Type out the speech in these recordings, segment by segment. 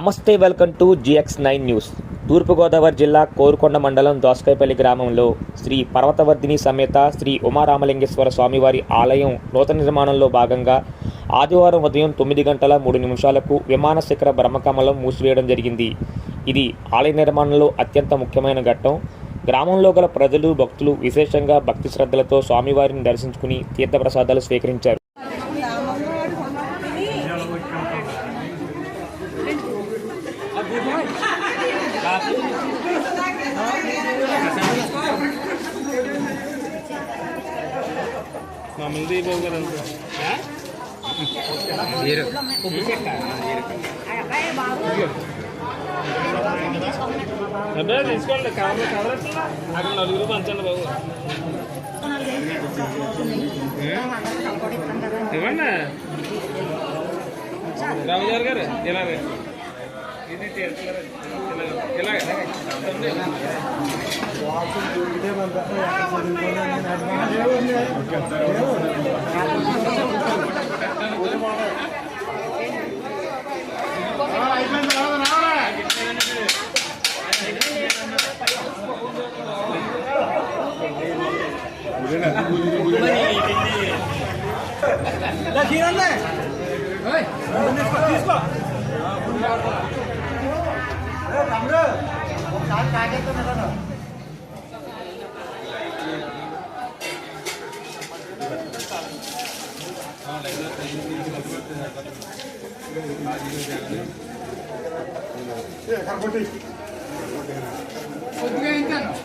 నమస్తే, welcome to GX9 news. తూర్పుగోదావరి జిల్లా కోరుకొండ మండలం దోసకాయపల్లి గ్రామంలో శ్రీ పర్వతవర్ధిని సమేత శ్రీ ఉమారామలింగేశ్వర స్వామివారి ఆలయం నూతన నిర్మాణంలో భాగంగా ఆదివారం ఉదయం 9:03 విమాన శిఖర బ్రహ్మకమలం మూసివేయడం జరిగింది. ఇది ఆలయ నిర్మాణంలో అత్యంత ముఖ్యమైన ఘట్టం. గ్రామంలో గల ప్రజలు, భక్తులు విశేషంగా భక్తి శ్రద్ధలతో స్వామివారిని దర్శించుకుని తీర్థప్రసాదాలు స్వీకరించారు. తీసుకోండి, కవర్ అక్కడ నలుగురు పంచండి బాబు. ఇవ్వండి రామజార్ గారు, ఇలాగే ఇది ఇలాగే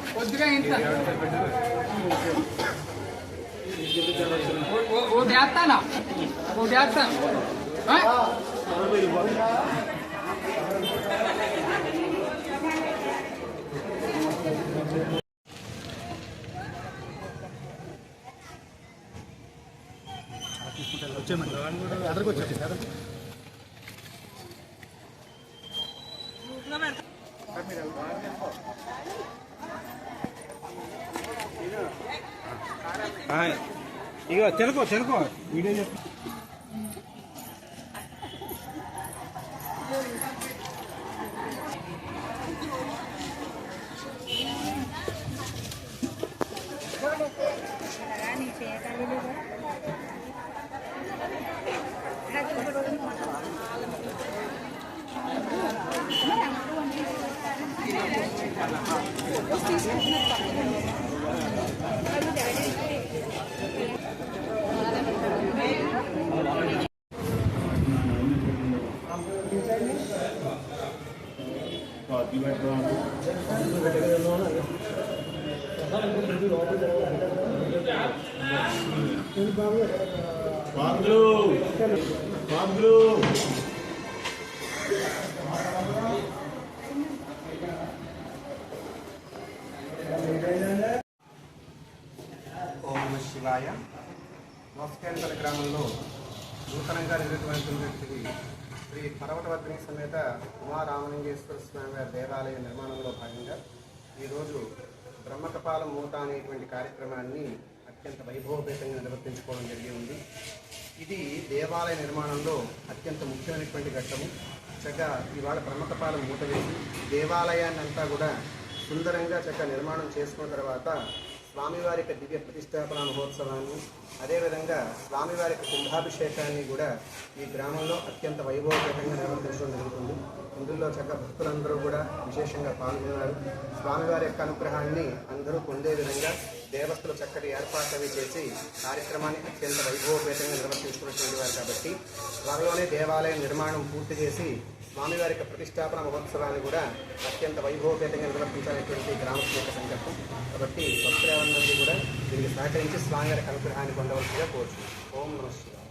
కొద్దిగా ఇంత ఒకటి వేస్తాను. వచ్చేయమండి, ఎదరికి వచ్చేసి ఇక చెనుకో వీడియో చెప్పి ఓం శివాయ. దోసకాయపల్లి గ్రామంలో నూతనంగా నిర్మితమైనటువంటి శ్రీ పర్వతవర్ధిని సమేత ఉమారామలింగేశ్వర స్వామి వారి దేవాలయ నిర్మాణంలో భాగంగా ఈరోజు బ్రహ్మకపాలం మూత అనేటువంటి కార్యక్రమాన్ని అత్యంత వైభవపేతంగా నిర్వర్తించుకోవడం జరిగి ఉంది. ఇది దేవాలయ నిర్మాణంలో అత్యంత ముఖ్యమైనటువంటి ఘట్టము. చక్కగా ఇవాళ బ్రహ్మకపాలం మూత వేసి దేవాలయాన్ని అంతా కూడా సుందరంగా చక్కగా నిర్మాణం చేసుకున్న తర్వాత స్వామివారి యొక్క దివ్య ప్రతిష్టాపన మహోత్సవాన్ని, అదేవిధంగా స్వామివారి యొక్క కుంభాభిషేకాన్ని కూడా ఈ గ్రామంలో అత్యంత వైభవపేతంగా నిర్వర్తించడం జరుగుతుంది. ఇందులో చక్కగా భక్తులందరూ కూడా విశేషంగా పాల్గొన్నారు. స్వామివారి యొక్క అనుగ్రహాన్ని అందరూ పొందే విధంగా దేవస్థలు చక్కటి ఏర్పాట్లు చేసి కార్యక్రమాన్ని అత్యంత వైభవపేతంగా నిర్వర్తించుకున్నటువంటి వారు కాబట్టి త్వరలోనే దేవాలయం నిర్మాణం పూర్తి చేసి స్వామివారి యొక్క ప్రతిష్టాపన మహోత్సవాన్ని కూడా అత్యంత వైభవపేతంగా నిర్వర్తించాలనేటువంటి గ్రామస్తుల యొక్క సంకల్పం. కాబట్టి భక్తులందరూ కూడా దీనికి సహకరించి స్వామివారి అనుగ్రహాన్ని పొందవలసిగా కోరుచున్నాం. ఓం నమః శివాయ.